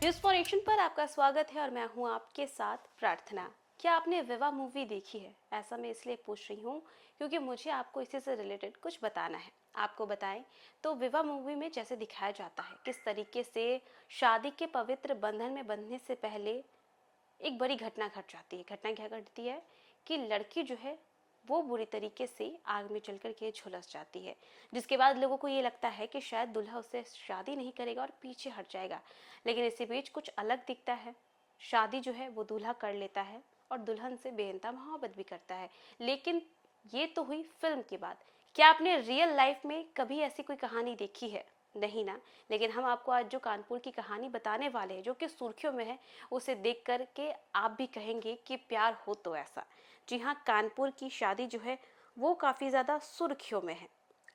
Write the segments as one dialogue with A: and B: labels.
A: News for action पर आपका स्वागत है और मैं हूं आपके साथ प्रार्थना। क्या आपने विवाह मूवी देखी है? ऐसा मैं इसलिए पूछ रही हूं क्योंकि मुझे आपको इसी से रिलेटेड कुछ बताना है। आपको बताएं तो विवाह मूवी में जैसे दिखाया जाता है किस तरीके से शादी के पवित्र बंधन में बंधने से पहले एक बड़ी घटना घट जाती है। घटना क्या घटती है कि लड़की जो है वो बुरी तरीके से आग में जल कर के झुलस जाती है, जिसके बाद लोगों को ये लगता है कि शायद दूल्हा उससे शादी नहीं करेगा और पीछे हट जाएगा। लेकिन इसी बीच कुछ अलग दिखता है। शादी जो है वो दूल्हा कर लेता है और दुल्हन से बेइंतहा मोहब्बत भी करता है। लेकिन ये तो हुई फिल्म की बात। क्या आपने रियल लाइफ में कभी ऐसी कोई कहानी देखी है? नहीं ना। लेकिन हम आपको आज जो कानपुर की कहानी बताने वाले हैं जो कि सुर्खियों में है, उसे देख कर के आप भी कहेंगे कि प्यार हो तो ऐसा। जी हाँ, कानपुर की शादी जो है वो काफ़ी ज़्यादा सुर्खियों में है।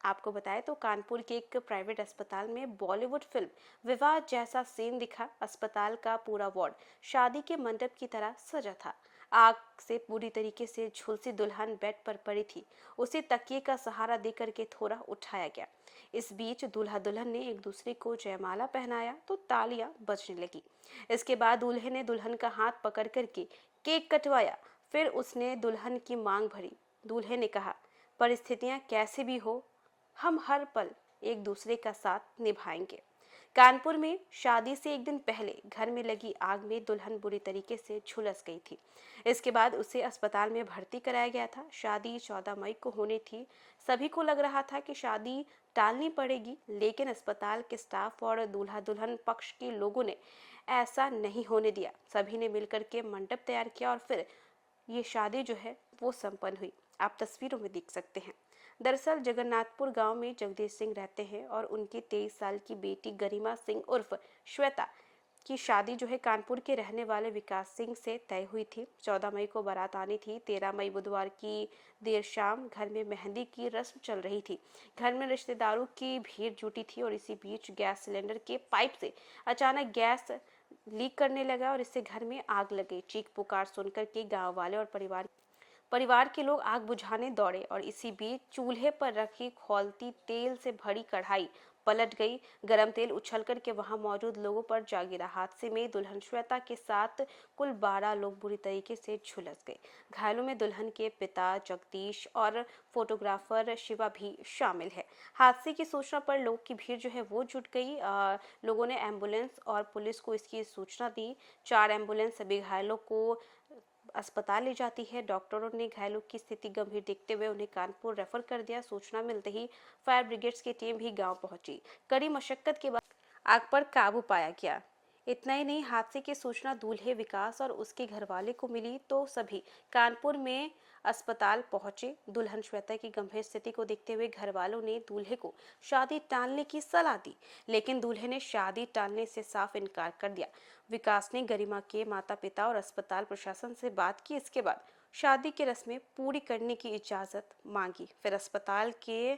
A: आपको बताएं तो कानपुर के एक प्राइवेट अस्पताल में बॉलीवुड फिल्म विवाह जैसा सीन दिखा। अस्पताल का पूरा वार्ड शादी के मंडप की तरह सजा था। आग से पूरी तरीके से झुलसी दुल्हन बेड पर पड़ी थी। उसे तकिए का सहारा देकर के थोड़ा उठाया गया। इस बीच दूल्हा दुल्हन ने एक दूसरे को जयमाला पहनाया तो तालियां बजने लगी। इसके बाद दूल्हे ने दुल्हन का हाथ पकड़ करके केक कटवाया। फिर उसने दुल्हन की मांग भरी। दूल्हे ने कहा, परिस्थितियां कैसे भी हो, हम हर पल एक दूसरे का साथ निभाएंगे। कानपुर में शादी से एक दिन पहले घर में लगी आग में दुल्हन बुरी तरीके से झुलस गई थी। इसके बाद उसे अस्पताल में भर्ती कराया गया था। शादी 14 मई को होनी थी। सभी को लग रहा था कि शादी टालनी पड़ेगी, लेकिन अस्पताल के स्टाफ और दूल्हा दुल्हन पक्ष के लोगों ने ऐसा नहीं होने दिया। सभी ने मिलकर के मंडप तैयार किया और फिर ये शादी जो है वो संपन्न हुई। आप तस्वीरों में देख सकते हैं। दरअसल जगन्नाथपुर गांव में जगदीश सिंह रहते हैं और उनकी 23 साल की बेटी गरिमा सिंह उर्फ श्वेता की शादी जो है कानपुर के रहने वाले विकास सिंह से तय हुई थी। 14 मई को बारात आनी थी। 13 मई बुधवार की देर शाम घर में मेहंदी की रस्म चल रही थी। घर में रिश्तेदारों की भीड़ जुटी थी और इसी बीच गैस सिलेंडर के पाइप से अचानक गैस लीक करने लगा और इससे घर में आग लग गई। चीख पुकार सुनकर के गांव वाले और परिवार के लोग आग बुझाने दौड़े और इसी बीच चूल्हे पर रखी खौलती तेल से भरी कढ़ाई पलट गई। गरम तेल उछल कर के वहां मौजूद लोगों पर जा गिरा। हादसे में दुल्हन श्वेता के साथ कुल 12 लोग बुरी तरीके से झुलस गए। घायलों में दुल्हन के पिता जगदीश और फोटोग्राफर शिवा भी शामिल है। हादसे की सूचना पर लोग की भीड़ जो है वो जुट गई। लोगों ने एम्बुलेंस और पुलिस को इसकी सूचना दी। 4 एम्बुलेंस सभी घायलों को अस्पताल ले जाती है। डॉक्टरों ने घायलों की स्थिति गंभीर देखते हुए उन्हें कानपुर रेफर कर दिया। सूचना मिलते ही फायर ब्रिगेड्स की टीम भी गांव पहुंची। कड़ी मशक्कत के बाद आग पर काबू पाया गया। इतना ही नहीं, हादसे की सूचना दूल्हे विकास और उसके घरवाले को मिली तो सभी कानपुर में अस्पताल पहुंचे। दुल्हन श्वेता की गंभीर स्थिति को देखते हुए घर वालों ने दूल्हे को शादी टालने की सलाह दी, लेकिन दूल्हे ने शादी टालने से साफ इनकार कर दिया। विकास ने गरिमा के माता पिता और अस्पताल प्रशासन से बात की। इसके बाद शादी की रस्में पूरी करने की इजाजत मांगी। फिर अस्पताल के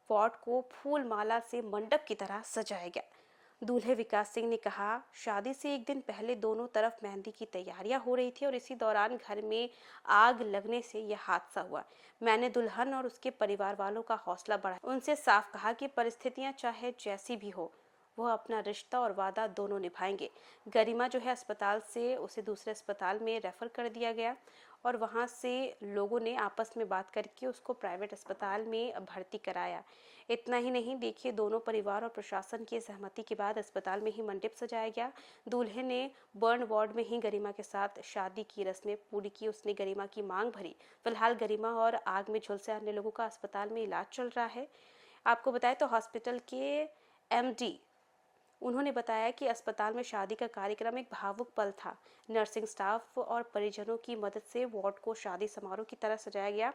A: वार्ड को फूल माला से मंडप की तरह सजाया गया। दूल्हे विकास सिंह ने कहा, शादी से एक दिन पहले दोनों तरफ मेहंदी की तैयारियां हो रही थी और इसी दौरान घर में आग लगने से यह हादसा हुआ। मैंने दुल्हन और उसके परिवार वालों का हौसला बढ़ाया। उनसे साफ कहा कि परिस्थितियां चाहे जैसी भी हो, वह अपना रिश्ता और वादा दोनों निभाएंगे। गरिमा जो है अस्पताल से उसे दूसरे अस्पताल में रेफर कर दिया गया और वहां से लोगों ने आपस में बात करके उसको प्राइवेट अस्पताल में भर्ती कराया। इतना ही नहीं, देखिए, दोनों परिवार और प्रशासन की सहमति के बाद अस्पताल में ही मंडप सजाया गया। दूल्हे ने बर्न वार्ड में ही गरिमा के साथ शादी की रस्में पूरी की। उसने गरिमा की मांग भरी। फिलहाल गरिमा और आग में झुलसे अन्य लोगों का अस्पताल में इलाज चल रहा है। आपको बताएं तो हॉस्पिटल के एमडी उन्होंने बताया कि अस्पताल में शादी का कार्यक्रम एक भावुक पल था। नर्सिंग स्टाफ और परिजनों की मदद से वार्ड को शादी समारोह की तरह सजाया गया।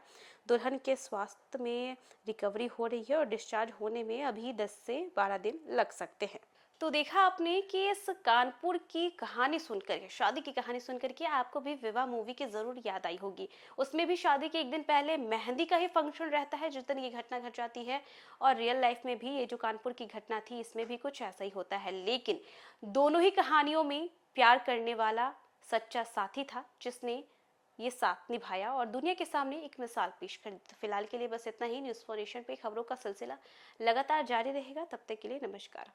A: दुल्हन के स्वास्थ्य में रिकवरी हो रही है और डिस्चार्ज होने में अभी 10 से 12 दिन लग सकते हैं। तो देखा आपने कि इस कानपुर की कहानी सुनकर के, शादी की कहानी सुनकर के आपको भी विवाह मूवी की जरूर याद आई होगी। उसमें भी शादी के एक दिन पहले मेहंदी का ही फंक्शन रहता है जिस दिन ये घटना घट जाती है। और रियल लाइफ में भी ये जो कानपुर की घटना थी इसमें भी कुछ ऐसा ही होता है। लेकिन दोनों ही कहानियों में प्यार करने वाला सच्चा साथी था जिसने ये साथ निभाया और दुनिया के सामने एक मिसाल पेश कर दी। तो फिलहाल के लिए बस इतना ही। न्यूज़ फॉर नेशन पे खबरों का सिलसिला लगातार जारी रहेगा। तब तक के लिए नमस्कार।